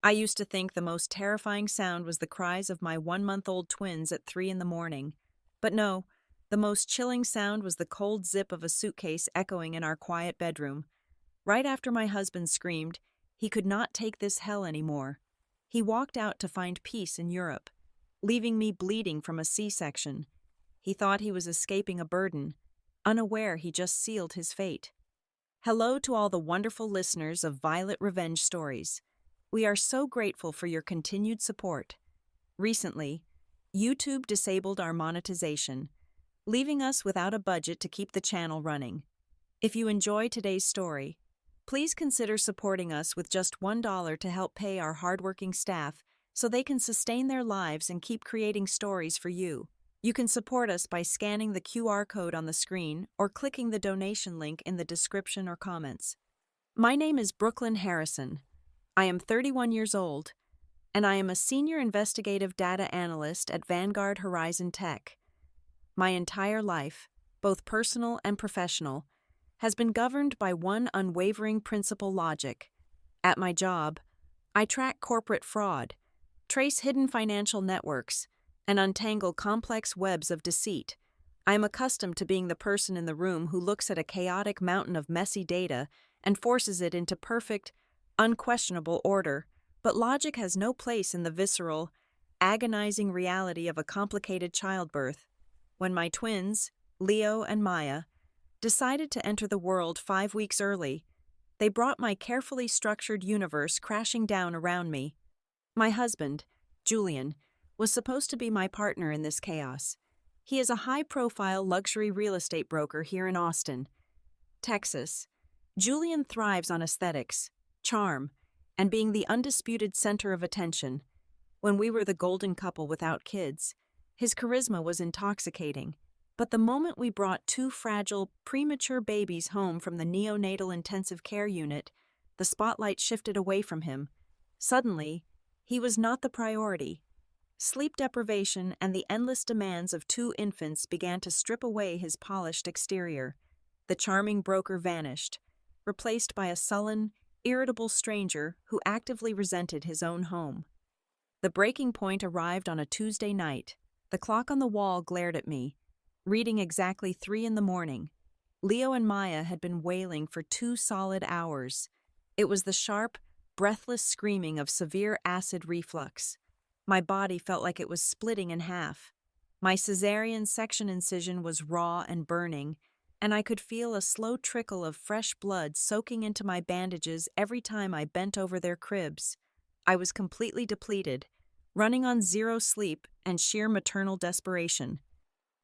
I used to think the most terrifying sound was the cries of my 1-month-old twins at 3 in the morning. But no, the most chilling sound was the cold zip of a suitcase echoing in our quiet bedroom. Right after my husband screamed, he could not take this hell anymore. He walked out to find peace in Europe, leaving me bleeding from a C-section. He thought he was escaping a burden, unaware he just sealed his fate. Hello to all the wonderful listeners of Violet Revenge Stories. We are so grateful for your continued support. Recently, YouTube disabled our monetization, leaving us without a budget to keep the channel running. If you enjoy today's story, please consider supporting us with just $1 to help pay our hardworking staff so they can sustain their lives and keep creating stories for you. You can support us by scanning the QR code on the screen or clicking the donation link in the description or comments. My name is Brooklyn Harrison. I am 31 years old, and I am a senior investigative data analyst at Vanguard Horizon Tech. My entire life, both personal and professional, has been governed by one unwavering principle: logic. At my job, I track corporate fraud, trace hidden financial networks, and untangle complex webs of deceit. I am accustomed to being the person in the room who looks at a chaotic mountain of messy data and forces it into perfect, unquestionable order, but logic has no place in the visceral, agonizing reality of a complicated childbirth. When my twins, Leo and Maya, decided to enter the world 5 weeks early, they brought my carefully structured universe crashing down around me. My husband, Julian, was supposed to be my partner in this chaos. He is a high-profile luxury real estate broker here in Austin, Texas. Julian thrives on aesthetics, charm, and being the undisputed center of attention. When we were the golden couple without kids, his charisma was intoxicating. But the moment we brought 2 fragile, premature babies home from the neonatal intensive care unit, the spotlight shifted away from him. Suddenly, he was not the priority. Sleep deprivation and the endless demands of 2 infants began to strip away his polished exterior. The charming broker vanished, replaced by a sullen, irritable stranger who actively resented his own home. The breaking point arrived on a Tuesday night. The clock on the wall glared at me, reading exactly 3 in the morning. Leo and Maya had been wailing for 2 solid hours. It was the sharp, breathless screaming of severe acid reflux. My body felt like it was splitting in half. My cesarean section incision was raw and burning, and I could feel a slow trickle of fresh blood soaking into my bandages every time I bent over their cribs. I was completely depleted, running on 0 sleep and sheer maternal desperation.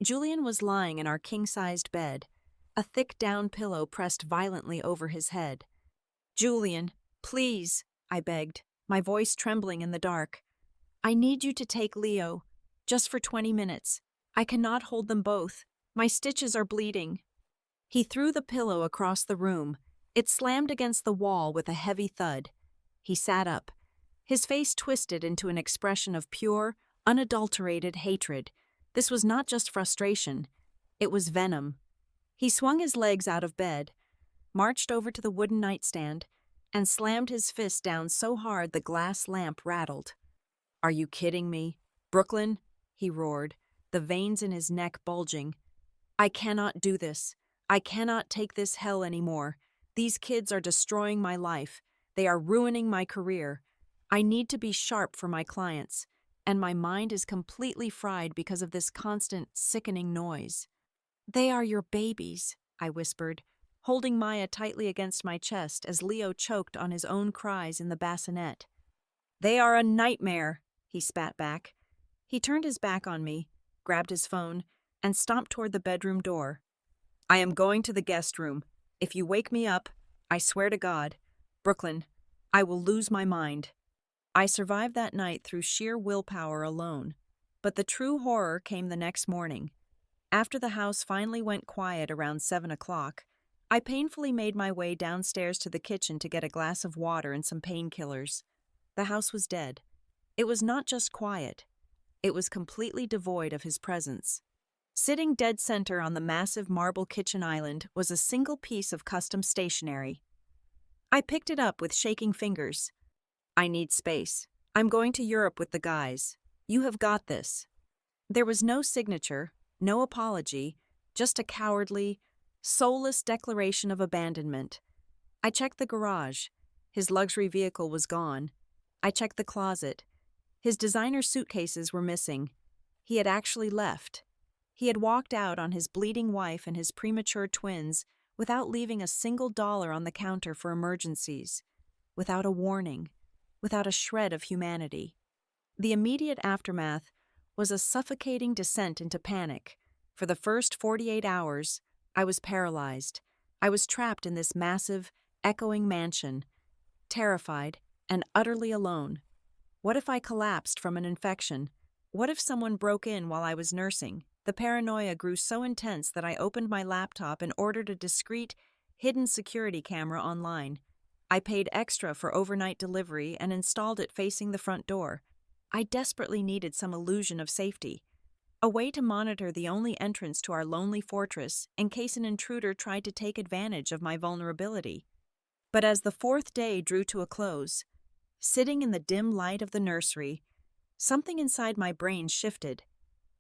Julian was lying in our king-sized bed, a thick down pillow pressed violently over his head. "Julian, please," I begged, my voice trembling in the dark. "I need you to take Leo, just for 20 minutes. I cannot hold them both. My stitches are bleeding." He threw the pillow across the room. It slammed against the wall with a heavy thud. He sat up, his face twisted into an expression of pure, unadulterated hatred. This was not just frustration, it was venom. He swung his legs out of bed, marched over to the wooden nightstand, and slammed his fist down so hard the glass lamp rattled. "Are you kidding me? Brooklyn?" he roared, the veins in his neck bulging. "I cannot do this. I cannot take this hell anymore. These kids are destroying my life. They are ruining my career. I need to be sharp for my clients, and my mind is completely fried because of this constant, sickening noise." "They are your babies," I whispered, holding Maya tightly against my chest as Leo choked on his own cries in the bassinet. "They are a nightmare," he spat back. He turned his back on me, grabbed his phone, and stomped toward the bedroom door. "I am going to the guest room. If you wake me up, I swear to God, Brooklyn, I will lose my mind." I survived that night through sheer willpower alone, but the true horror came the next morning. After the house finally went quiet around 7 o'clock, I painfully made my way downstairs to the kitchen to get a glass of water and some painkillers. The house was dead. It was not just quiet. It was completely devoid of his presence. Sitting dead center on the massive marble kitchen island was a single piece of custom stationery. I picked it up with shaking fingers. I need space. I'm going to Europe with the guys. You have got this. There was no signature, no apology, just a cowardly, soulless declaration of abandonment. I checked the garage. His luxury vehicle was gone. I checked the closet. His designer suitcases were missing. He had actually left. He had walked out on his bleeding wife and his premature twins without leaving a single dollar on the counter for emergencies, without a warning, without a shred of humanity. The immediate aftermath was a suffocating descent into panic. For the first 48 hours, I was paralyzed. I was trapped in this massive, echoing mansion, terrified and utterly alone. What if I collapsed from an infection? What if someone broke in while I was nursing? The paranoia grew so intense that I opened my laptop and ordered a discreet, hidden security camera online. I paid extra for overnight delivery and installed it facing the front door. I desperately needed some illusion of safety, a way to monitor the only entrance to our lonely fortress in case an intruder tried to take advantage of my vulnerability. But as the fourth day drew to a close, sitting in the dim light of the nursery, something inside my brain shifted.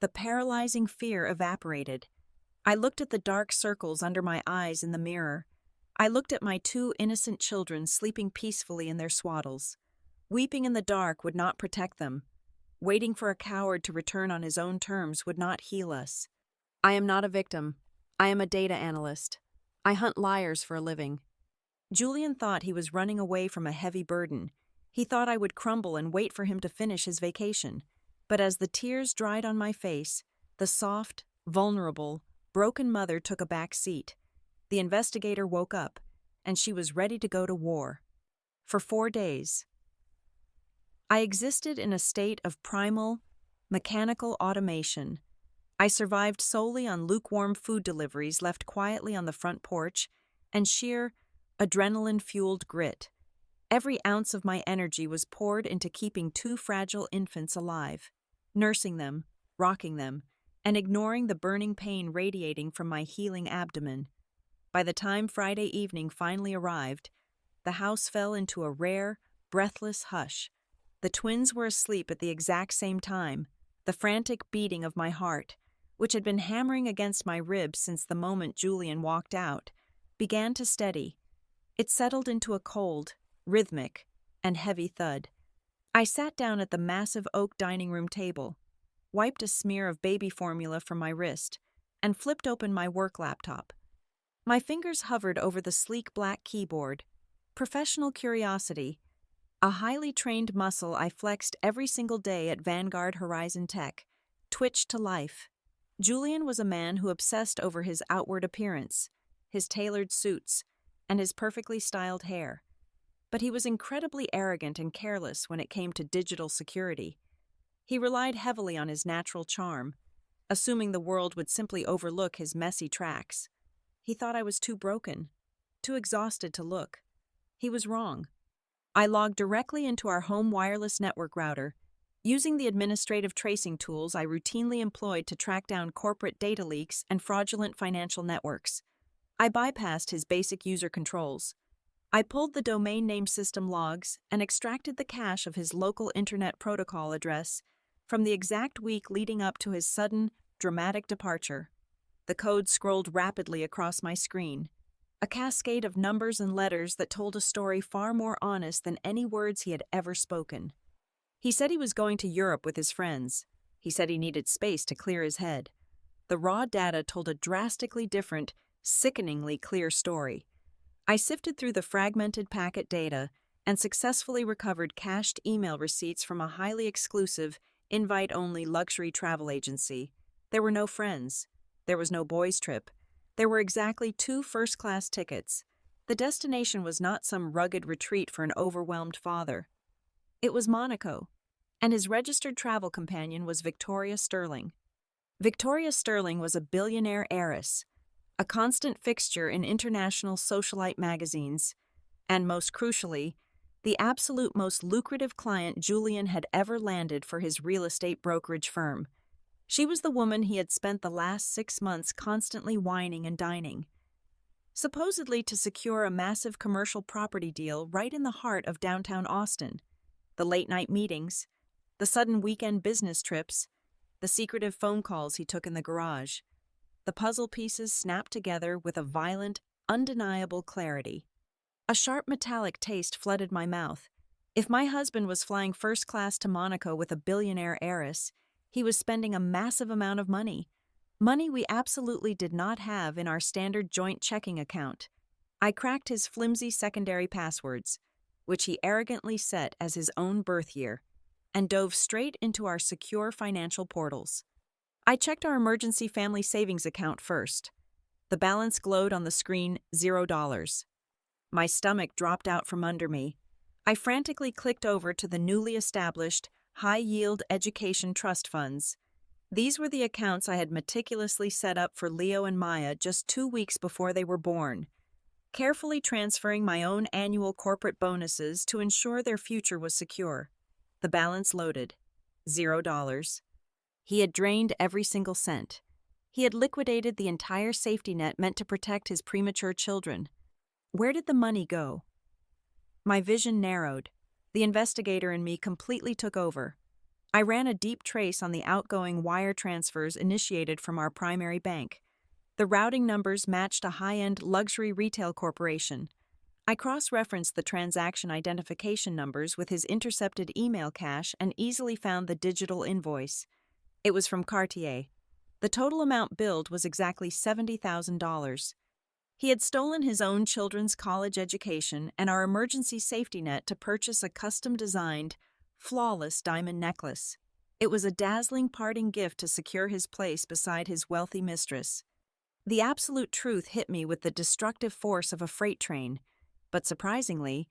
The paralyzing fear evaporated. I looked at the dark circles under my eyes in the mirror. I looked at my two innocent children sleeping peacefully in their swaddles. Weeping in the dark would not protect them. Waiting for a coward to return on his own terms would not heal us. I am not a victim. I am a data analyst. I hunt liars for a living. Julian thought he was running away from a heavy burden. He thought I would crumble and wait for him to finish his vacation. But as the tears dried on my face, the soft, vulnerable, broken mother took a back seat. The investigator woke up, and she was ready to go to war. For 4 days, I existed in a state of primal, mechanical automation. I survived solely on lukewarm food deliveries left quietly on the front porch and sheer, adrenaline-fueled grit. Every ounce of my energy was poured into keeping 2 fragile infants alive, nursing them, rocking them, and ignoring the burning pain radiating from my healing abdomen. By the time Friday evening finally arrived, the house fell into a rare, breathless hush. The twins were asleep at the exact same time. The frantic beating of my heart, which had been hammering against my ribs since the moment Julian walked out, began to steady. It settled into a cold, rhythmic, and heavy thud. I sat down at the massive oak dining room table, wiped a smear of baby formula from my wrist, and flipped open my work laptop. My fingers hovered over the sleek black keyboard. Professional curiosity, a highly trained muscle I flexed every single day at Vanguard Horizon Tech, twitched to life. Julian was a man who obsessed over his outward appearance, his tailored suits, and his perfectly styled hair. But he was incredibly arrogant and careless when it came to digital security. He relied heavily on his natural charm, assuming the world would simply overlook his messy tracks. He thought I was too broken, too exhausted to look. He was wrong. I logged directly into our home wireless network router, using the administrative tracing tools I routinely employed to track down corporate data leaks and fraudulent financial networks. I bypassed his basic user controls. I pulled the domain name system logs and extracted the cache of his local internet protocol address from the exact week leading up to his sudden, dramatic departure. The code scrolled rapidly across my screen, a cascade of numbers and letters that told a story far more honest than any words he had ever spoken. He said he was going to Europe with his friends. He said he needed space to clear his head. The raw data told a drastically different, sickeningly clear story. I sifted through the fragmented packet data and successfully recovered cached email receipts from a highly exclusive, invite-only luxury travel agency. There were no friends. There was no boys' trip. There were exactly 2 first-class tickets. The destination was not some rugged retreat for an overwhelmed father. It was Monaco, and his registered travel companion was Victoria Sterling. Victoria Sterling was a billionaire heiress, a constant fixture in international socialite magazines, and most crucially, the absolute most lucrative client Julian had ever landed for his real estate brokerage firm. She was the woman he had spent the last 6 months constantly whining and dining, supposedly to secure a massive commercial property deal right in the heart of downtown Austin. the late-night meetings, the sudden weekend business trips, the secretive phone calls he took in the garage. The puzzle pieces snapped together with a violent, undeniable clarity. A sharp metallic taste flooded my mouth. If my husband was flying first class to Monaco with a billionaire heiress, he was spending a massive amount of money. Money we absolutely did not have in our standard joint checking account. I cracked his flimsy secondary passwords, which he arrogantly set as his own birth year, and dove straight into our secure financial portals. I checked our emergency family savings account first. The balance glowed on the screen, $0. My stomach dropped out from under me. I frantically clicked over to the newly established high-yield education trust funds. These were the accounts I had meticulously set up for Leo and Maya just 2 weeks before they were born, carefully transferring my own annual corporate bonuses to ensure their future was secure. The balance loaded. $0. He had drained every single cent. He had liquidated the entire safety net meant to protect his premature children. Where did the money go? My vision narrowed. The investigator in me completely took over. I ran a deep trace on the outgoing wire transfers initiated from our primary bank. The routing numbers matched a high-end luxury retail corporation. I cross-referenced the transaction identification numbers with his intercepted email cache and easily found the digital invoice. It was from Cartier. The total amount billed was exactly $70,000. He had stolen his own children's college education and our emergency safety net to purchase a custom-designed, flawless diamond necklace. It was a dazzling parting gift to secure his place beside his wealthy mistress. The absolute truth hit me with the destructive force of a freight train, but surprisingly,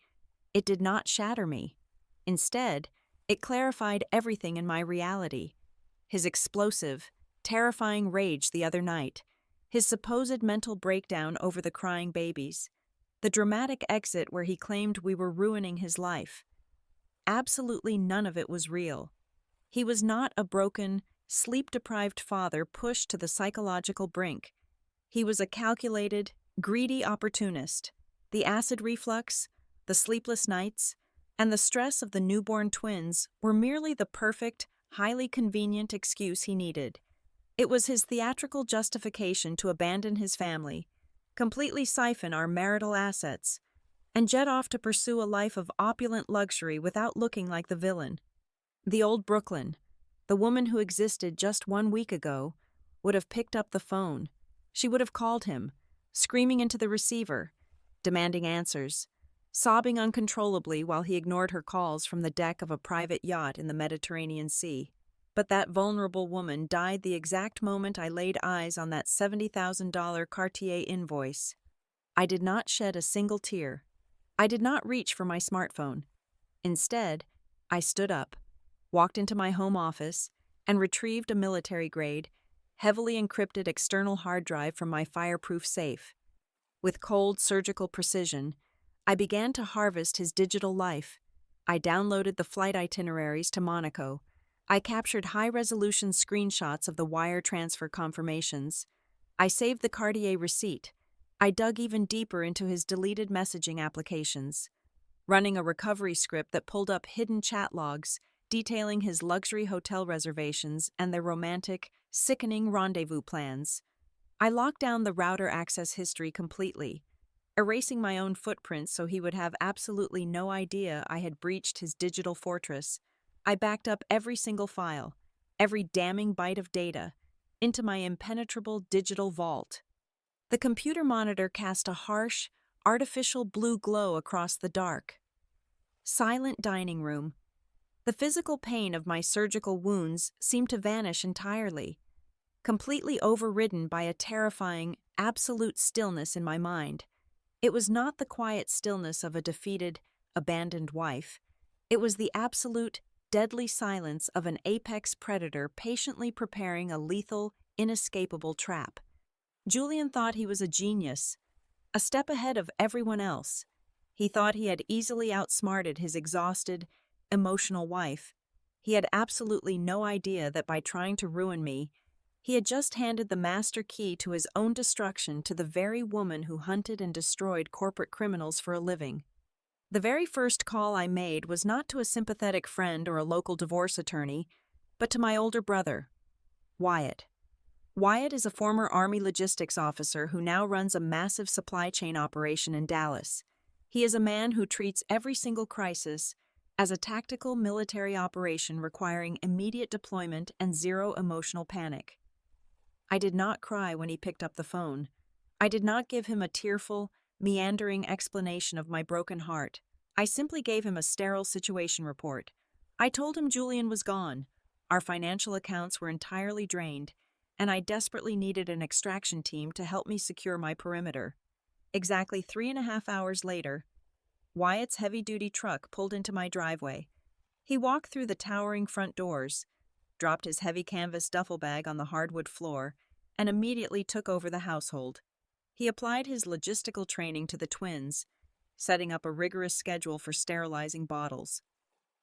it did not shatter me. Instead, it clarified everything in my reality. His explosive, terrifying rage the other night, his supposed mental breakdown over the crying babies, the dramatic exit where he claimed we were ruining his life. Absolutely none of it was real. He was not a broken, sleep-deprived father pushed to the psychological brink. He was a calculated, greedy opportunist. The acid reflux, the sleepless nights, and the stress of the newborn twins were merely the perfect, highly convenient excuse he needed. It was his theatrical justification to abandon his family, completely siphon our marital assets, and jet off to pursue a life of opulent luxury without looking like the villain. The old Brooklyn, the woman who existed just 1 week ago, would have picked up the phone. She would have called him, screaming into the receiver, demanding answers, sobbing uncontrollably while he ignored her calls from the deck of a private yacht in the Mediterranean Sea. But that vulnerable woman died the exact moment I laid eyes on that $70,000 Cartier invoice. I did not shed a single tear. I did not reach for my smartphone. Instead, I stood up, walked into my home office, and retrieved a military-grade, heavily encrypted external hard drive from my fireproof safe. With cold, surgical precision, I began to harvest his digital life. I downloaded the flight itineraries to Monaco. I captured high-resolution screenshots of the wire transfer confirmations. I saved the Cartier receipt. I dug even deeper into his deleted messaging applications, running a recovery script that pulled up hidden chat logs detailing his luxury hotel reservations and their romantic, sickening rendezvous plans. I locked down the router access history completely, erasing my own footprints so he would have absolutely no idea I had breached his digital fortress. I backed up every single file, every damning byte of data, into my impenetrable digital vault. The computer monitor cast a harsh, artificial blue glow across the dark. Silent dining room. The physical pain of my surgical wounds seemed to vanish entirely, completely overridden by a terrifying, absolute stillness in my mind. It was not the quiet stillness of a defeated, abandoned wife. It was the absolute, deadly silence of an apex predator patiently preparing a lethal, inescapable trap. Julian thought he was a genius, a step ahead of everyone else. He thought he had easily outsmarted his exhausted, emotional wife. He had absolutely no idea that by trying to ruin me, he had just handed the master key to his own destruction to the very woman who hunted and destroyed corporate criminals for a living. The very first call I made was not to a sympathetic friend or a local divorce attorney, but to my older brother, Wyatt. Wyatt is a former Army logistics officer who now runs a massive supply chain operation in Dallas. He is a man who treats every single crisis as a tactical military operation requiring immediate deployment and zero emotional panic. I did not cry when he picked up the phone. I did not give him a tearful, meandering explanation of my broken heart. I simply gave him a sterile situation report. I told him Julian was gone. Our financial accounts were entirely drained, and I desperately needed an extraction team to help me secure my perimeter. Exactly 3.5 hours later, Wyatt's heavy-duty truck pulled into my driveway. He walked through the towering front doors, dropped his heavy canvas duffel bag on the hardwood floor, and immediately took over the household. He applied his logistical training to the twins, setting up a rigorous schedule for sterilizing bottles,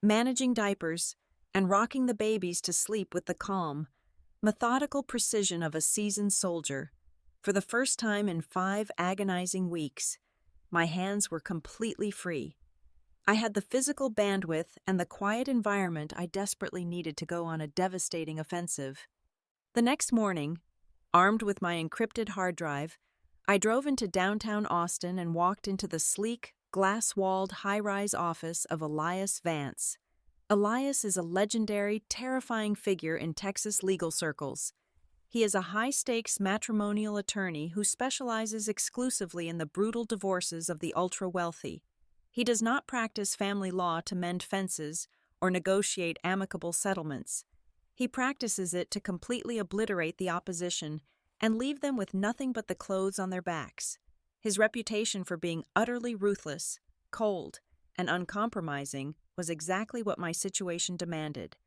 managing diapers, and rocking the babies to sleep with the calm, methodical precision of a seasoned soldier. For the first time in 5 agonizing weeks, my hands were completely free. I had the physical bandwidth and the quiet environment I desperately needed to go on a devastating offensive. The next morning, armed with my encrypted hard drive, I drove into downtown Austin and walked into the sleek, glass-walled high-rise office of Elias Vance. Elias is a legendary, terrifying figure in Texas legal circles. He is a high-stakes matrimonial attorney who specializes exclusively in the brutal divorces of the ultra-wealthy. He does not practice family law to mend fences or negotiate amicable settlements. He practices it to completely obliterate the opposition and leave them with nothing but the clothes on their backs. His reputation for being utterly ruthless, cold, and uncompromising was exactly what my situation demanded.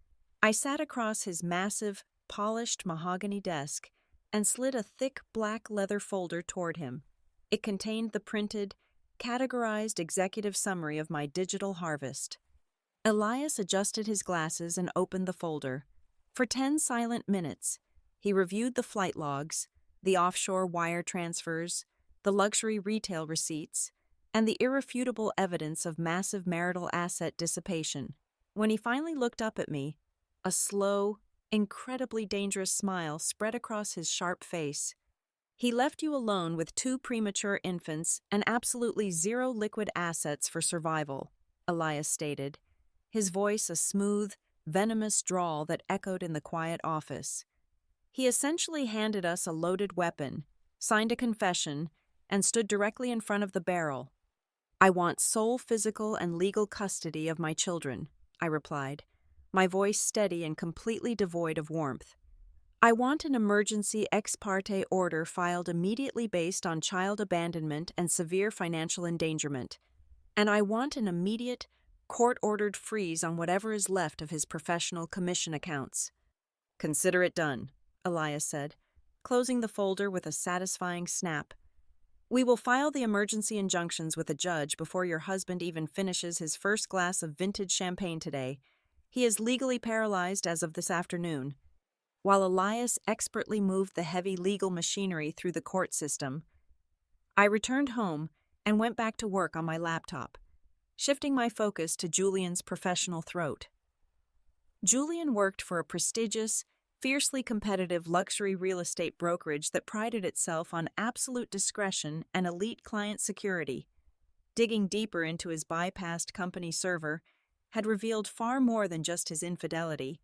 I sat across his massive, polished mahogany desk and slid a thick black leather folder toward him. It contained the printed, categorized executive summary of my digital harvest. Elias adjusted his glasses and opened the folder. For 10 silent minutes, he reviewed the flight logs, the offshore wire transfers, the luxury retail receipts, and the irrefutable evidence of massive marital asset dissipation. When he finally looked up at me, a slow, incredibly dangerous smile spread across his sharp face. He left you alone with 2 premature infants and absolutely zero liquid assets for survival, Elias stated, his voice a smooth, venomous drawl that echoed in the quiet office. He essentially handed us a loaded weapon, signed a confession, and stood directly in front of the barrel. "I want sole physical and legal custody of my children," I replied, my voice steady and completely devoid of warmth. "I want an emergency ex parte order filed immediately based on child abandonment and severe financial endangerment. And I want an immediate, court-ordered freeze on whatever is left of his professional commission accounts." "Consider it done," Elias said, closing the folder with a satisfying snap. "We will file the emergency injunctions with a judge before your husband even finishes his first glass of vintage champagne today. He is legally paralyzed as of this afternoon." While Elias expertly moved the heavy legal machinery through the court system, I returned home and went back to work on my laptop, shifting my focus to Julian's professional throat. Julian worked for a prestigious, fiercely competitive luxury real estate brokerage that prided itself on absolute discretion and elite client security. Digging deeper into his bypassed company server had revealed far more than just his infidelity.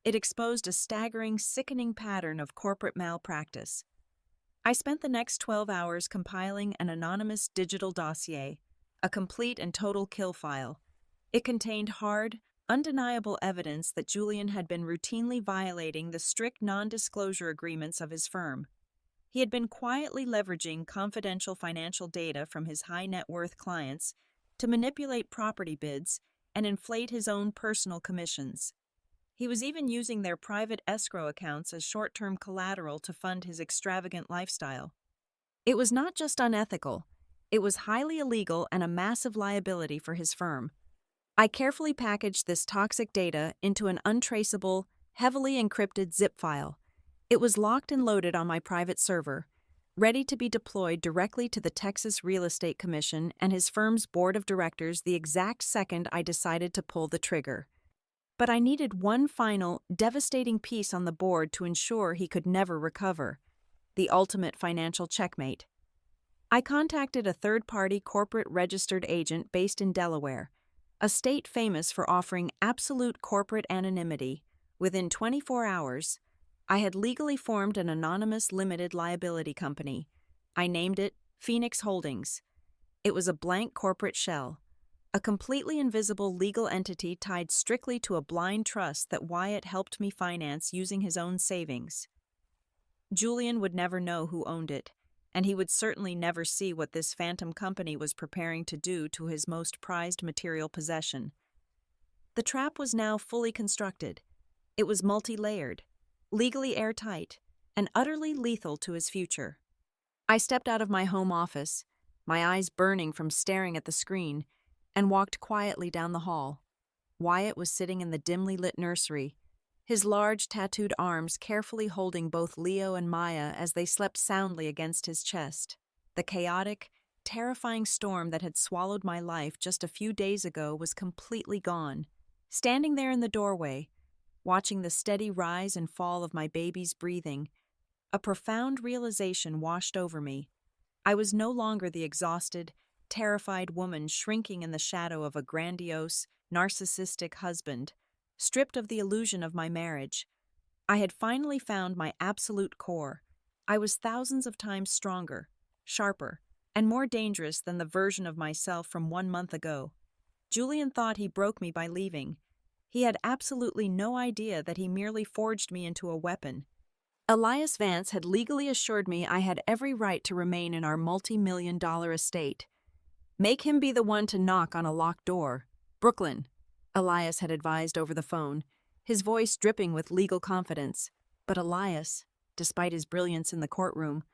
It exposed a staggering, sickening pattern of corporate malpractice. I spent the next 12 hours compiling an anonymous digital dossier, a complete and total kill file. It contained hard, undeniable evidence that Julian had been routinely violating the strict non-disclosure agreements of his firm. He had been quietly leveraging confidential financial data from his high-net-worth clients to manipulate property bids and inflate his own personal commissions. He was even using their private escrow accounts as short-term collateral to fund his extravagant lifestyle. It was not just unethical, it was highly illegal and a massive liability for his firm. I carefully packaged this toxic data into an untraceable, heavily encrypted zip file. It was locked and loaded on my private server, ready to be deployed directly to the Texas Real Estate Commission and his firm's board of directors the exact second I decided to pull the trigger. But I needed one final, devastating piece on the board to ensure he could never recover: the ultimate financial checkmate. I contacted a third-party corporate registered agent based in Delaware, a state famous for offering absolute corporate anonymity. Within 24 hours, I had legally formed an anonymous limited liability company. I named it Phoenix Holdings. It was a blank corporate shell, a completely invisible legal entity tied strictly to a blind trust that Wyatt helped me finance using his own savings. Julian would never know who owned it, and he would certainly never see what this phantom company was preparing to do to his most prized material possession. The trap was now fully constructed. It was multi-layered, legally airtight, and utterly lethal to his future. I stepped out of my home office, my eyes burning from staring at the screen, and walked quietly down the hall. Wyatt was sitting in the dimly lit nursery, his large tattooed arms carefully holding both Leo and Maya as they slept soundly against his chest. The chaotic, terrifying storm that had swallowed my life just a few days ago was completely gone. Standing there in the doorway, watching the steady rise and fall of my baby's breathing, a profound realization washed over me. I was no longer the exhausted, terrified woman shrinking in the shadow of a grandiose, narcissistic husband, stripped of the illusion of my marriage. I had finally found my absolute core. I was thousands of times stronger, sharper, and more dangerous than the version of myself from 1 month ago. Julian thought he broke me by leaving. He had absolutely no idea that he merely forged me into a weapon. Elias Vance had legally assured me I had every right to remain in our multi-million-dollar estate. Make him be the one to knock on a locked door. Brooklyn, Elias had advised over the phone, his voice dripping with legal confidence. But Elias, despite his brilliance in the courtroom,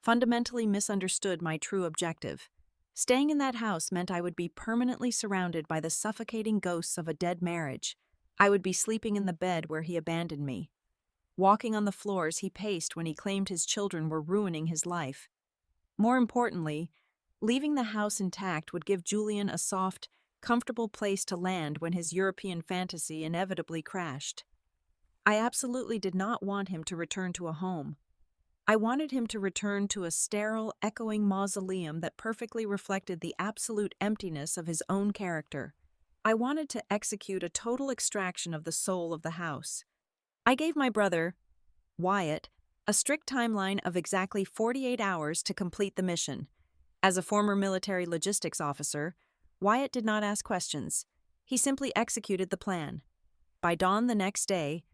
fundamentally misunderstood my true objective. Staying in that house meant I would be permanently surrounded by the suffocating ghosts of a dead marriage. I would be sleeping in the bed where he abandoned me, walking on the floors he paced when he claimed his children were ruining his life. More importantly, leaving the house intact would give Julian a soft, comfortable place to land when his European fantasy inevitably crashed. I absolutely did not want him to return to a home. I wanted him to return to a sterile, echoing mausoleum that perfectly reflected the absolute emptiness of his own character. I wanted to execute a total extraction of the soul of the house. I gave my brother, Wyatt, a strict timeline of exactly 48 hours to complete the mission. As a former military logistics officer, Wyatt did not ask questions. He simply executed the plan. By dawn the next day,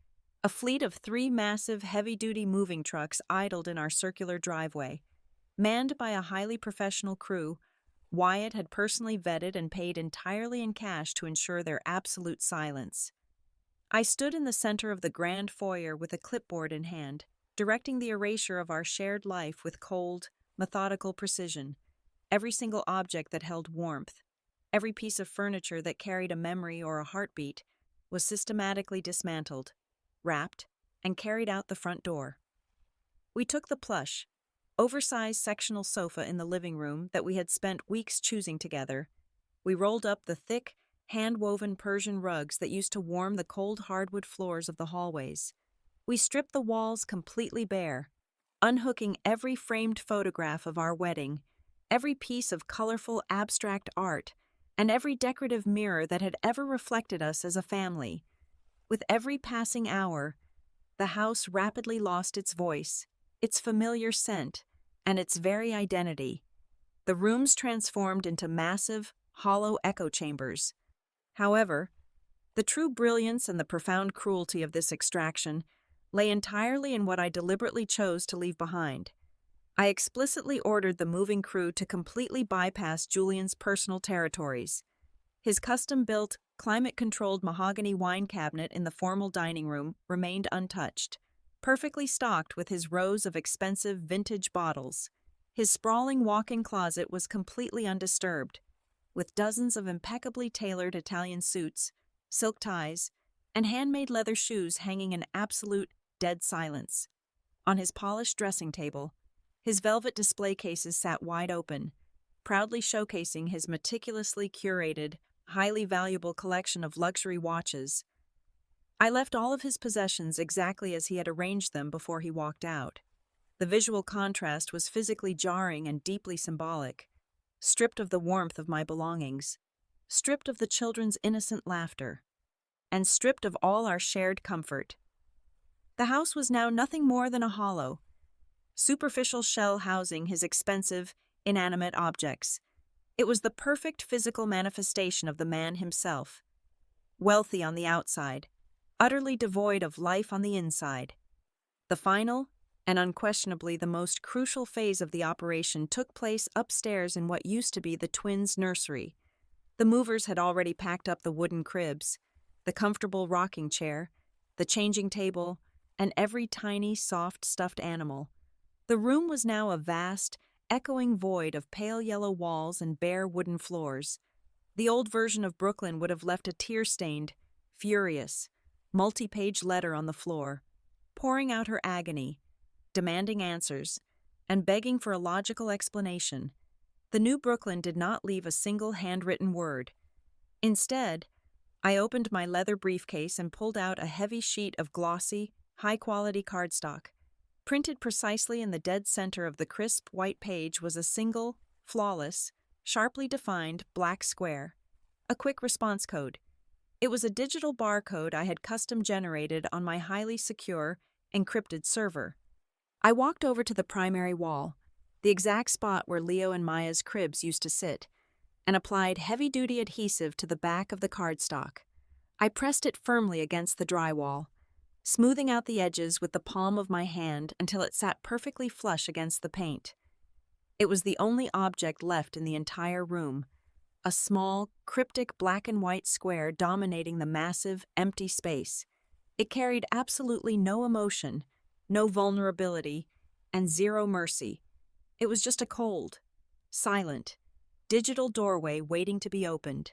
a fleet of 3 massive, heavy-duty moving trucks idled in our circular driveway. Manned by a highly professional crew, Wyatt had personally vetted and paid entirely in cash to ensure their absolute silence. I stood in the center of the grand foyer with a clipboard in hand, directing the erasure of our shared life with cold, methodical precision. Every single object that held warmth, every piece of furniture that carried a memory or a heartbeat, was systematically dismantled, wrapped, and carried out the front door. We took the plush, oversized sectional sofa in the living room that we had spent weeks choosing together. We rolled up the thick, hand-woven Persian rugs that used to warm the cold hardwood floors of the hallways. We stripped the walls completely bare, unhooking every framed photograph of our wedding, every piece of colorful abstract art, and every decorative mirror that had ever reflected us as a family. With every passing hour, the house rapidly lost its voice, its familiar scent, and its very identity. The rooms transformed into massive, hollow echo chambers. However, the true brilliance and the profound cruelty of this extraction lay entirely in what I deliberately chose to leave behind. I explicitly ordered the moving crew to completely bypass Julian's personal territories. His custom-built, climate-controlled mahogany wine cabinet in the formal dining room remained untouched, perfectly stocked with his rows of expensive vintage bottles. His sprawling walk-in closet was completely undisturbed, with dozens of impeccably tailored Italian suits, silk ties, and handmade leather shoes hanging in absolute, dead silence. On his polished dressing table, His velvet display cases sat wide open, proudly showcasing his meticulously curated, highly valuable collection of luxury watches. I left all of his possessions exactly as he had arranged them before he walked out. The visual contrast was physically jarring and deeply symbolic. Stripped of the warmth of my belongings, stripped of the children's innocent laughter, and stripped of all our shared comfort. The house was now nothing more than a hollow, superficial shell housing his expensive, inanimate objects. It was the perfect physical manifestation of the man himself. Wealthy on the outside, utterly devoid of life on the inside. The final, and unquestionably the most crucial phase of the operation took place upstairs in what used to be the twins' nursery. The movers had already packed up the wooden cribs, the comfortable rocking chair, the changing table, and every tiny, soft, stuffed animal. The room was now a vast, echoing void of pale yellow walls and bare wooden floors. The old version of Brooklyn would have left a tear-stained, furious, multi-page letter on the floor, pouring out her agony, demanding answers, and begging for a logical explanation. The new Brooklyn did not leave a single handwritten word. Instead, I opened my leather briefcase and pulled out a heavy sheet of glossy, high-quality cardstock. Printed precisely in the dead center of the crisp white page was a single, flawless, sharply defined black square. A quick response code. It was a digital barcode I had custom-generated on my highly secure, encrypted server. I walked over to the primary wall, the exact spot where Leo and Maya's cribs used to sit, and applied heavy-duty adhesive to the back of the cardstock. I pressed it firmly against the drywall, smoothing out the edges with the palm of my hand until it sat perfectly flush against the paint. It was the only object left in the entire room, a small, cryptic black and white square dominating the massive, empty space. It carried absolutely no emotion, no vulnerability, and zero mercy. It was just a cold, silent, digital doorway waiting to be opened.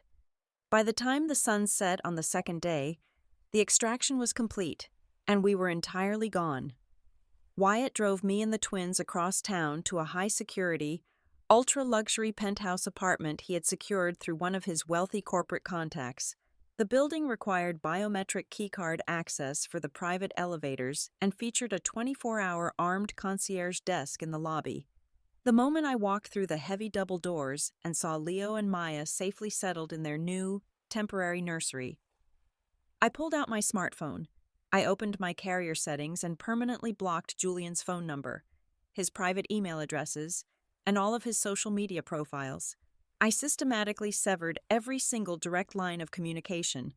By the time the sun set on the second day, the extraction was complete, and we were entirely gone. Wyatt drove me and the twins across town to a high-security, ultra-luxury penthouse apartment he had secured through one of his wealthy corporate contacts. The building required biometric keycard access for the private elevators and featured a 24-hour armed concierge desk in the lobby. The moment I walked through the heavy double doors and saw Leo and Maya safely settled in their new, temporary nursery, I pulled out my smartphone. I opened my carrier settings and permanently blocked Julian's phone number, his private email addresses, and all of his social media profiles. I systematically severed every single direct line of communication.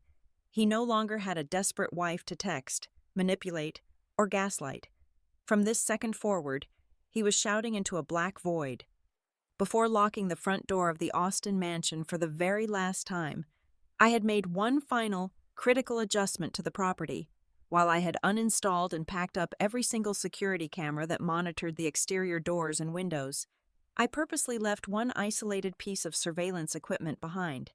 He no longer had a desperate wife to text, manipulate, or gaslight. From this second forward, he was shouting into a black void. Before locking the front door of the Austin mansion for the very last time, I had made one final, critical adjustment to the property. While I had uninstalled and packed up every single security camera that monitored the exterior doors and windows, I purposely left one isolated piece of surveillance equipment behind.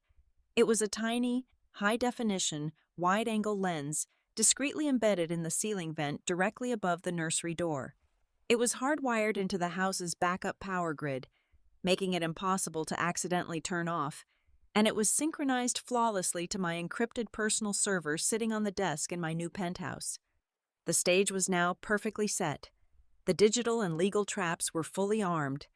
It was a tiny, high-definition, wide-angle lens discreetly embedded in the ceiling vent directly above the nursery door. It was hardwired into the house's backup power grid, making it impossible to accidentally turn off, and it was synchronized flawlessly to my encrypted personal server sitting on the desk in my new penthouse. The stage was now perfectly set. The digital and legal traps were fully armed.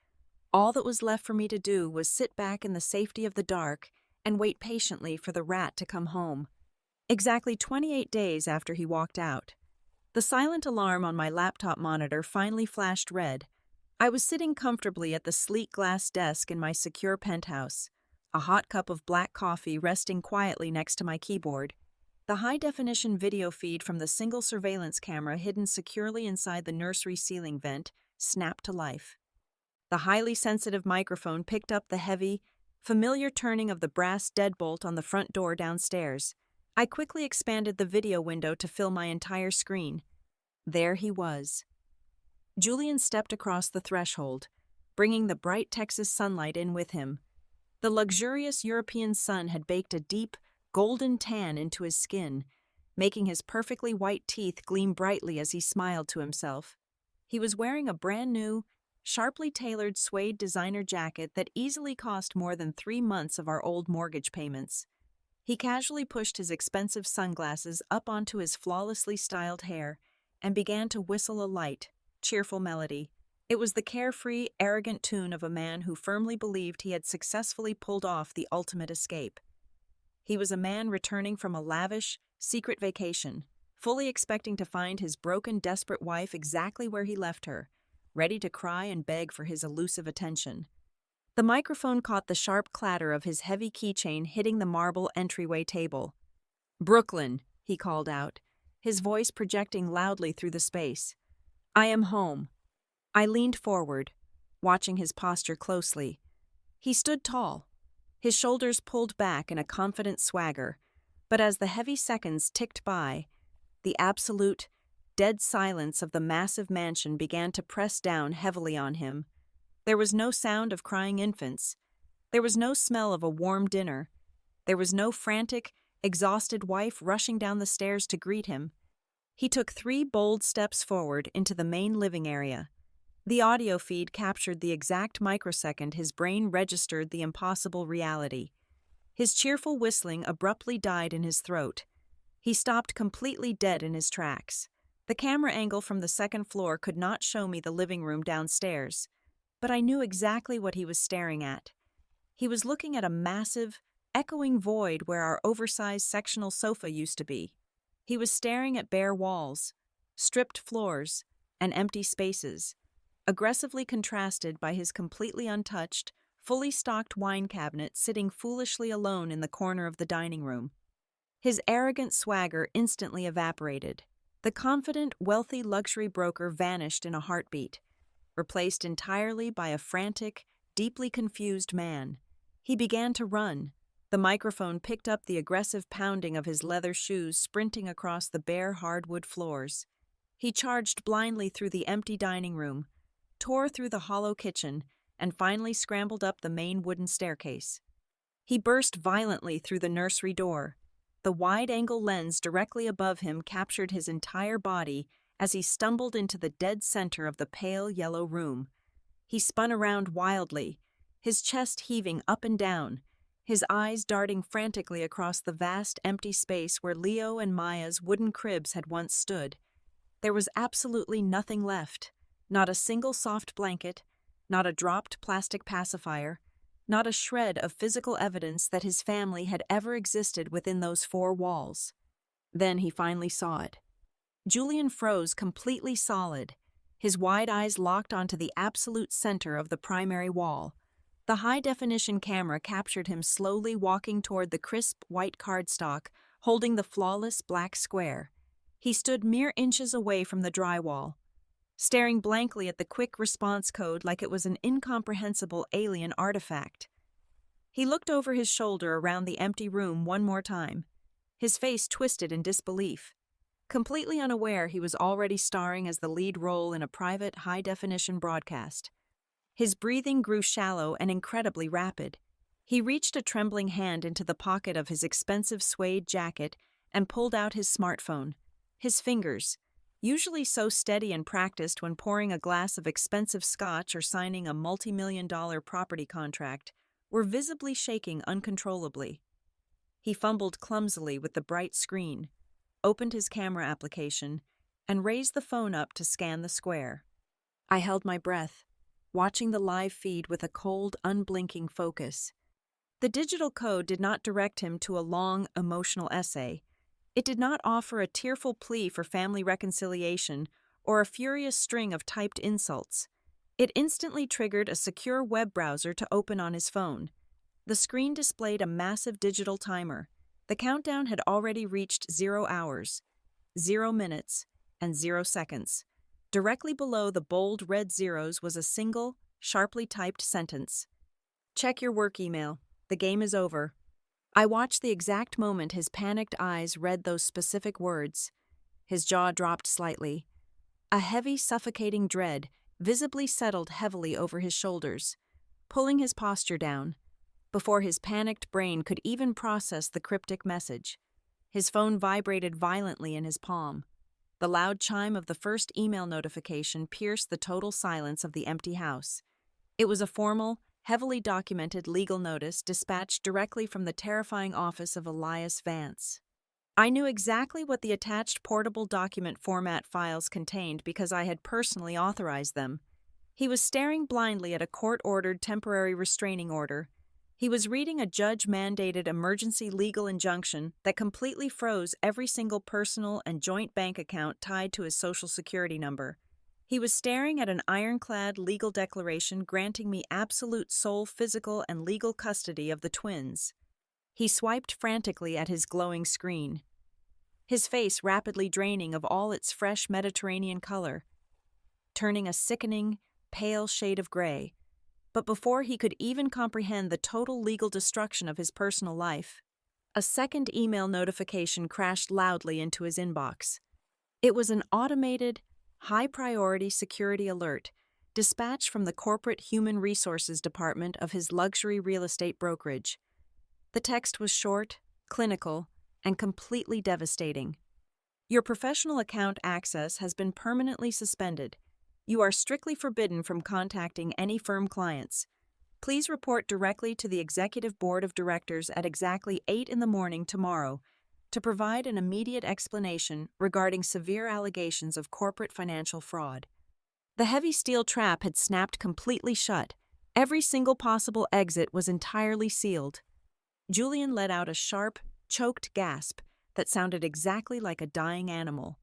All that was left for me to do was sit back in the safety of the dark and wait patiently for the rat to come home. Exactly 28 days after he walked out, the silent alarm on my laptop monitor finally flashed red. I was sitting comfortably at the sleek glass desk in my secure penthouse, a hot cup of black coffee resting quietly next to my keyboard. The high-definition video feed from the single surveillance camera hidden securely inside the nursery ceiling vent snapped to life. The highly sensitive microphone picked up the heavy, familiar turning of the brass deadbolt on the front door downstairs. I quickly expanded the video window to fill my entire screen. There he was. Julian stepped across the threshold, bringing the bright Texas sunlight in with him. The luxurious European sun had baked a deep, golden tan into his skin, making his perfectly white teeth gleam brightly as he smiled to himself. He was wearing a brand-new, sharply tailored suede designer jacket that easily cost more than 3 months of our old mortgage payments. He casually pushed his expensive sunglasses up onto his flawlessly styled hair and began to whistle a light, cheerful melody. It was the carefree, arrogant tune of a man who firmly believed he had successfully pulled off the ultimate escape. He was a man returning from a lavish, secret vacation, fully expecting to find his broken, desperate wife exactly where he left her, ready to cry and beg for his elusive attention. The microphone caught the sharp clatter of his heavy keychain hitting the marble entryway table. "Brooklyn," he called out, his voice projecting loudly through the space. "I am home." I leaned forward, watching his posture closely. He stood tall, his shoulders pulled back in a confident swagger, but as the heavy seconds ticked by, the absolute, dead silence of the massive mansion began to press down heavily on him. There was no sound of crying infants. There was no smell of a warm dinner. There was no frantic, exhausted wife rushing down the stairs to greet him. He took 3 bold steps forward into the main living area. The audio feed captured the exact microsecond his brain registered the impossible reality. His cheerful whistling abruptly died in his throat. He stopped completely dead in his tracks. The camera angle from the second floor could not show me the living room downstairs, but I knew exactly what he was staring at. He was looking at a massive, echoing void where our oversized sectional sofa used to be. He was staring at bare walls, stripped floors, and empty spaces, aggressively contrasted by his completely untouched, fully stocked wine cabinet sitting foolishly alone in the corner of the dining room. His arrogant swagger instantly evaporated. The confident, wealthy luxury broker vanished in a heartbeat, replaced entirely by a frantic, deeply confused man. He began to run. The microphone picked up the aggressive pounding of his leather shoes sprinting across the bare hardwood floors. He charged blindly through the empty dining room, tore through the hollow kitchen, and finally scrambled up the main wooden staircase. He burst violently through the nursery door. The wide-angle lens directly above him captured his entire body as he stumbled into the dead center of the pale yellow room. He spun around wildly, his chest heaving up and down, his eyes darting frantically across the vast empty space where Leo and Maya's wooden cribs had once stood. There was absolutely nothing left. Not a single soft blanket, not a dropped plastic pacifier, not a shred of physical evidence that his family had ever existed within those 4 walls. Then he finally saw it. Julian froze completely solid, his wide eyes locked onto the absolute center of the primary wall. The high-definition camera captured him slowly walking toward the crisp white cardstock, holding the flawless black square. He stood mere inches away from the drywall, staring blankly at the quick response code like it was an incomprehensible alien artifact. He looked over his shoulder around the empty room one more time, his face twisted in disbelief. Completely unaware he was already starring as the lead role in a private, high-definition broadcast. His breathing grew shallow and incredibly rapid. He reached a trembling hand into the pocket of his expensive suede jacket and pulled out his smartphone. His fingers, usually so steady and practiced when pouring a glass of expensive scotch or signing a multi-million-dollar property contract, were visibly shaking uncontrollably. He fumbled clumsily with the bright screen, opened his camera application, and raised the phone up to scan the square. I held my breath, watching the live feed with a cold, unblinking focus. The digital code did not direct him to a long, emotional essay. It did not offer a tearful plea for family reconciliation or a furious string of typed insults. It instantly triggered a secure web browser to open on his phone. The screen displayed a massive digital timer. The countdown had already reached 0 hours, 0 minutes, and 0 seconds. Directly below the bold red zeros was a single, sharply typed sentence. "Check your work email. The game is over." I watched the exact moment his panicked eyes read those specific words. His jaw dropped slightly. A heavy, suffocating dread visibly settled heavily over his shoulders, pulling his posture down. Before his panicked brain could even process the cryptic message, his phone vibrated violently in his palm. The loud chime of the first email notification pierced the total silence of the empty house. It was a formal, heavily documented legal notice dispatched directly from the terrifying office of Elias Vance. I knew exactly what the attached portable document format files contained because I had personally authorized them. He was staring blindly at a court-ordered temporary restraining order. He was reading a judge-mandated emergency legal injunction that completely froze every single personal and joint bank account tied to his Social Security number. He was staring at an ironclad legal declaration granting me absolute sole physical and legal custody of the twins. He swiped frantically at his glowing screen, his face rapidly draining of all its fresh Mediterranean color, turning a sickening, pale shade of gray. But before he could even comprehend the total legal destruction of his personal life, a second email notification crashed loudly into his inbox. It was an automated, high-priority security alert dispatched from the corporate human resources department of his luxury real estate brokerage. The text was short, clinical, and completely devastating. Your professional account access has been permanently suspended. You are strictly forbidden from contacting any firm clients. Please report directly to the Executive Board of Directors at exactly 8 in the morning tomorrow to provide an immediate explanation regarding severe allegations of corporate financial fraud. The heavy steel trap had snapped completely shut. Every single possible exit was entirely sealed. Julian let out a sharp, choked gasp that sounded exactly like a dying animal.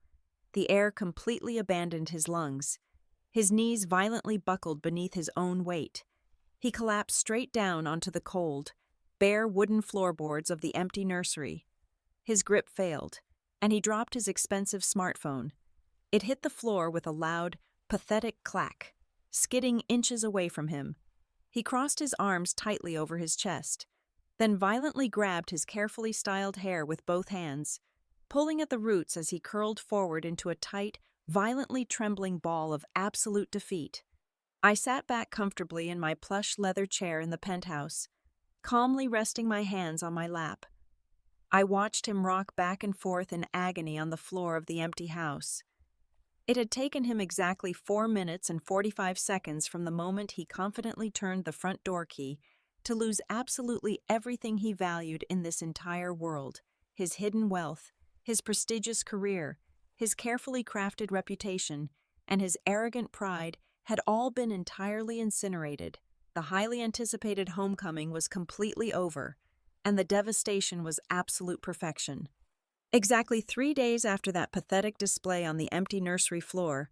The air completely abandoned his lungs. His knees violently buckled beneath his own weight. He collapsed straight down onto the cold, bare wooden floorboards of the empty nursery. His grip failed, and he dropped his expensive smartphone. It hit the floor with a loud, pathetic clack, skidding inches away from him. He crossed his arms tightly over his chest, then violently grabbed his carefully styled hair with both hands, pulling at the roots as he curled forward into a tight, violently trembling ball of absolute defeat. I sat back comfortably in my plush leather chair in the penthouse, calmly resting my hands on my lap. I watched him rock back and forth in agony on the floor of the empty house. It had taken him exactly 4 minutes and 45 seconds from the moment he confidently turned the front door key to lose absolutely everything he valued in this entire world: his hidden wealth, his prestigious career, his carefully crafted reputation, and his arrogant pride had all been entirely incinerated. The highly anticipated homecoming was completely over, and the devastation was absolute perfection. Exactly 3 days after that pathetic display on the empty nursery floor,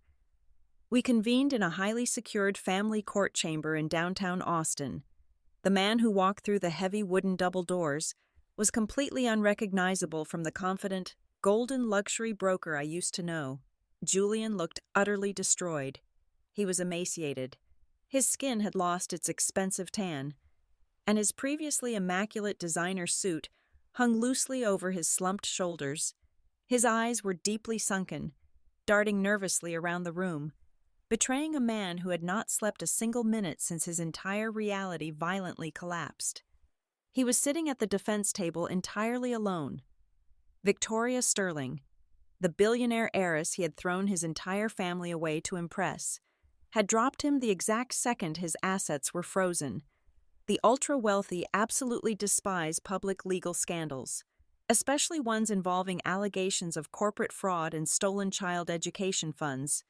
we convened in a highly secured family court chamber in downtown Austin. The man who walked through the heavy wooden double doors was completely unrecognizable from the confident, golden luxury broker I used to know. Julian looked utterly destroyed. He was emaciated. His skin had lost its expensive tan, and his previously immaculate designer suit hung loosely over his slumped shoulders. His eyes were deeply sunken, darting nervously around the room, betraying a man who had not slept a single minute since his entire reality violently collapsed. He was sitting at the defense table entirely alone. Victoria Sterling, the billionaire heiress he had thrown his entire family away to impress, had dropped him the exact second his assets were frozen. The ultra-wealthy absolutely despise public legal scandals, especially ones involving allegations of corporate fraud and stolen child education funds.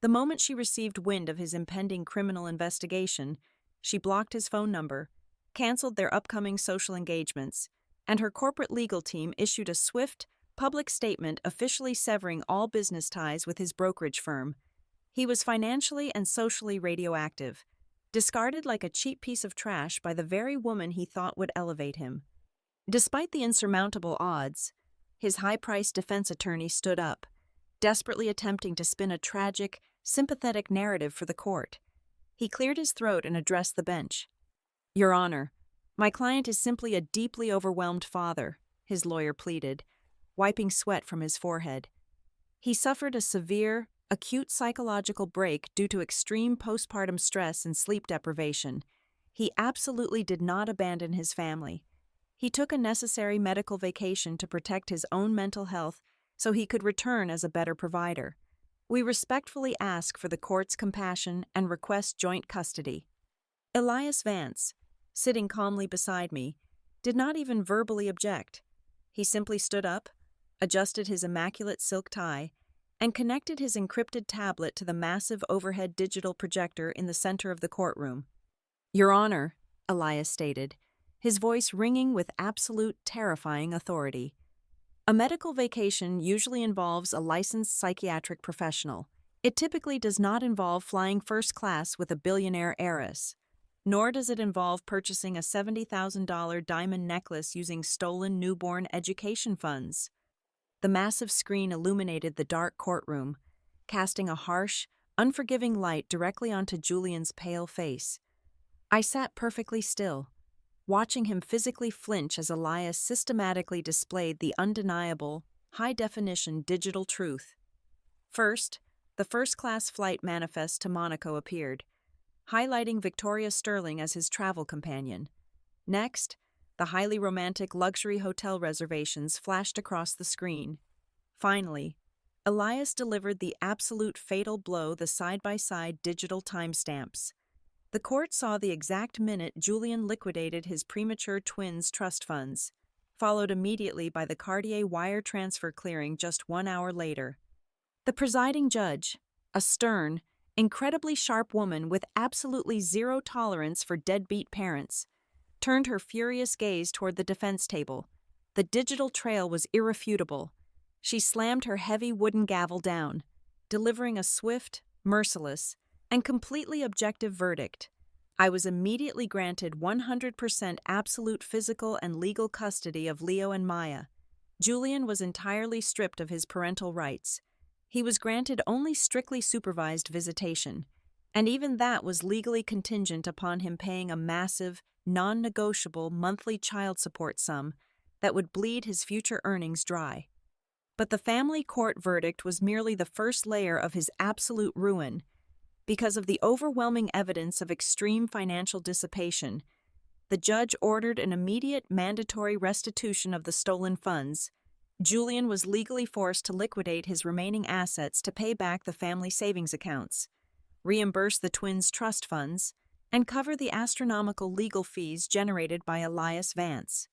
The moment she received wind of his impending criminal investigation, she blocked his phone number, canceled their upcoming social engagements, and her corporate legal team issued a swift, public statement officially severing all business ties with his brokerage firm. He was financially and socially radioactive, discarded like a cheap piece of trash by the very woman he thought would elevate him. Despite the insurmountable odds, his high-priced defense attorney stood up, desperately attempting to spin a tragic, sympathetic narrative for the court. He cleared his throat and addressed the bench. "Your Honor, my client is simply a deeply overwhelmed father," his lawyer pleaded, wiping sweat from his forehead. He suffered a severe, acute psychological break due to extreme postpartum stress and sleep deprivation. He absolutely did not abandon his family. He took a necessary medical vacation to protect his own mental health so he could return as a better provider. We respectfully ask for the court's compassion and request joint custody. Elias Vance, sitting calmly beside me, did not even verbally object. He simply stood up, adjusted his immaculate silk tie, and connected his encrypted tablet to the massive overhead digital projector in the center of the courtroom. "Your Honor," Elias stated, his voice ringing with absolute, terrifying authority. A medical vacation usually involves a licensed psychiatric professional. It typically does not involve flying first class with a billionaire heiress, nor does it involve purchasing a $70,000 diamond necklace using stolen newborn education funds. The massive screen illuminated the dark courtroom, casting a harsh, unforgiving light directly onto Julian's pale face. I sat perfectly still, watching him physically flinch as Elias systematically displayed the undeniable, high-definition digital truth. First, the first-class flight manifest to Monaco appeared, highlighting Victoria Sterling as his travel companion. Next, the highly romantic luxury hotel reservations flashed across the screen. Finally, Elias delivered the absolute fatal blow: the side-by-side digital timestamps. The court saw the exact minute Julian liquidated his premature twins' trust funds, followed immediately by the Cartier wire transfer clearing just 1 hour later. The presiding judge, a stern, incredibly sharp woman with absolutely zero tolerance for deadbeat parents, turned her furious gaze toward the defense table. The digital trail was irrefutable. She slammed her heavy wooden gavel down, delivering a swift, merciless, and completely objective verdict. I was immediately granted 100% absolute physical and legal custody of Leo and Maya. Julian was entirely stripped of his parental rights. He was granted only strictly supervised visitation, and even that was legally contingent upon him paying a massive, non-negotiable monthly child support sum that would bleed his future earnings dry. But the family court verdict was merely the first layer of his absolute ruin. Because of the overwhelming evidence of extreme financial dissipation, the judge ordered an immediate mandatory restitution of the stolen funds. Julian was legally forced to liquidate his remaining assets to pay back the family savings accounts, reimburse the twins' trust funds, and cover the astronomical legal fees generated by Elias Vance.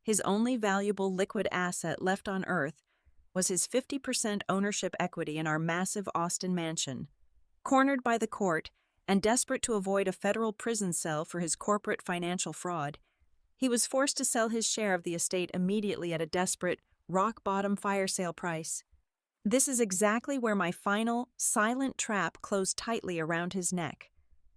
His only valuable liquid asset left on Earth was his 50% ownership equity in our massive Austin mansion. Cornered by the court and desperate to avoid a federal prison cell for his corporate financial fraud, he was forced to sell his share of the estate immediately at a desperate, rock-bottom fire sale price. This is exactly where my final, silent trap closed tightly around his neck.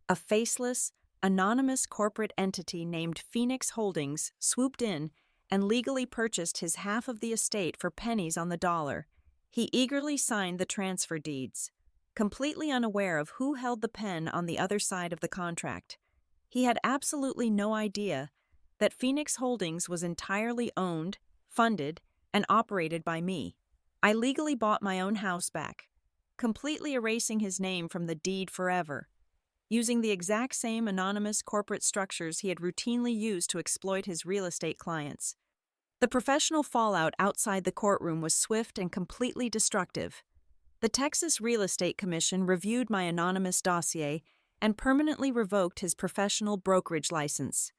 A faceless, anonymous corporate entity named Phoenix Holdings swooped in and legally purchased his half of the estate for pennies on the dollar. He eagerly signed the transfer deeds, completely unaware of who held the pen on the other side of the contract. He had absolutely no idea that Phoenix Holdings was entirely owned, funded, and operated by me. I legally bought my own house back, completely erasing his name from the deed forever, using the exact same anonymous corporate structures he had routinely used to exploit his real estate clients. The professional fallout outside the courtroom was swift and completely destructive. The Texas Real Estate Commission reviewed my anonymous dossier and permanently revoked his professional brokerage license.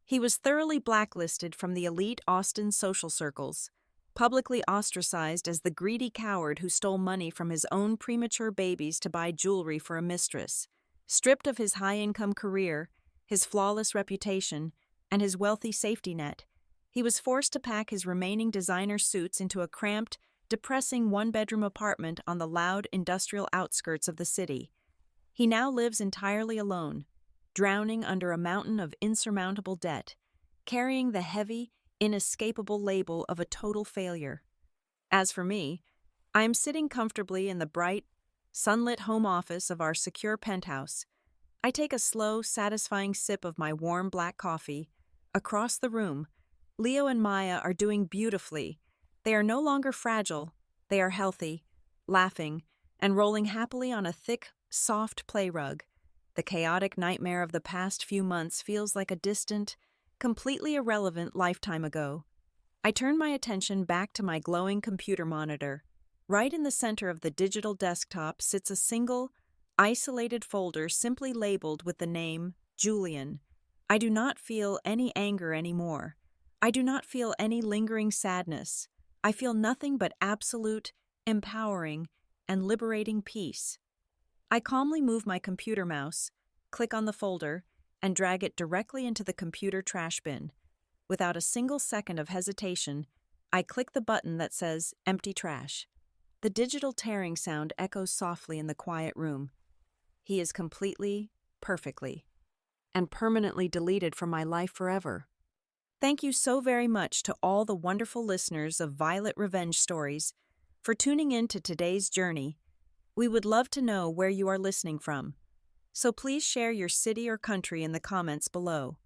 He was thoroughly blacklisted from the elite Austin social circles, publicly ostracized as the greedy coward who stole money from his own premature babies to buy jewelry for a mistress. Stripped of his high-income career, his flawless reputation, and his wealthy safety net, he was forced to pack his remaining designer suits into a cramped, depressing one-bedroom apartment on the loud industrial outskirts of the city. He now lives entirely alone, drowning under a mountain of insurmountable debt, carrying the heavy, inescapable label of a total failure. As for me, I am sitting comfortably in the bright, sunlit home office of our secure penthouse. I take a slow, satisfying sip of my warm black coffee. Across the room, Leo and Maya are doing beautifully. They are no longer fragile. They are healthy, laughing, and rolling happily on a thick, soft play rug. The chaotic nightmare of the past few months feels like a distant, completely irrelevant lifetime ago. I turn my attention back to my glowing computer monitor. Right in the center of the digital desktop sits a single, isolated folder simply labeled with the name Julian. I do not feel any anger anymore. I do not feel any lingering sadness. I feel nothing but absolute, empowering, and liberating peace. I calmly move my computer mouse, click on the folder, and drag it directly into the computer trash bin. Without a single second of hesitation, I click the button that says Empty Trash. The digital tearing sound echoes softly in the quiet room. He is completely, perfectly, and permanently deleted from my life forever. Thank you so very much to all the wonderful listeners of Violet Revenge Stories for tuning in to today's journey. We would love to know where you are listening from, so please share your city or country in the comments below.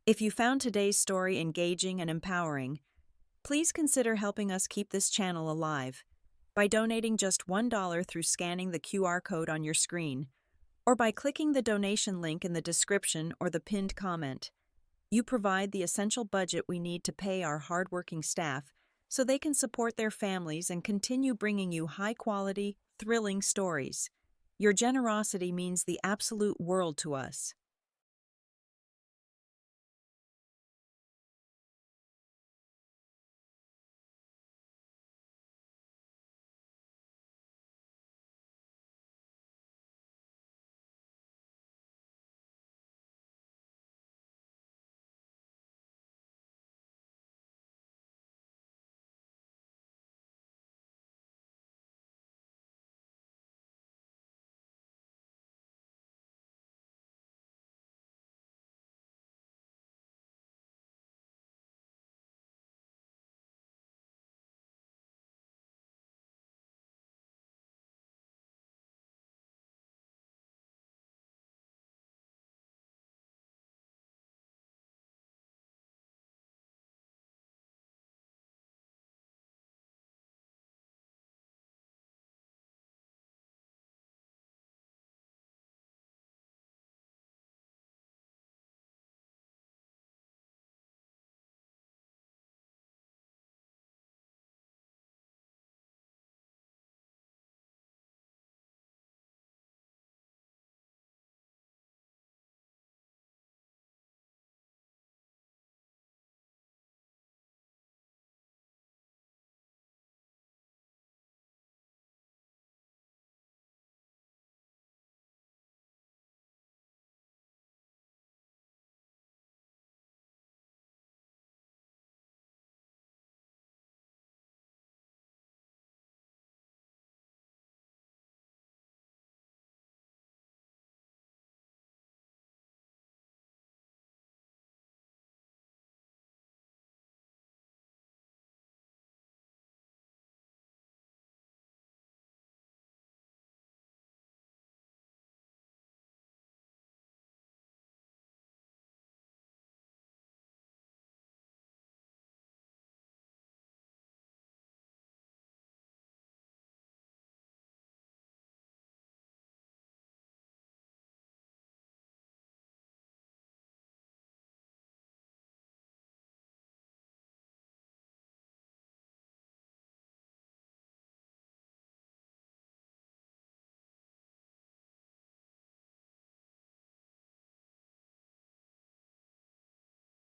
If you found today's story engaging and empowering, please consider helping us keep this channel alive by donating just $1 through scanning the QR code on your screen, or by clicking the donation link in the description or the pinned comment. You provide the essential budget we need to pay our hardworking staff so they can support their families and continue bringing you high-quality, thrilling stories. Your generosity means the absolute world to us.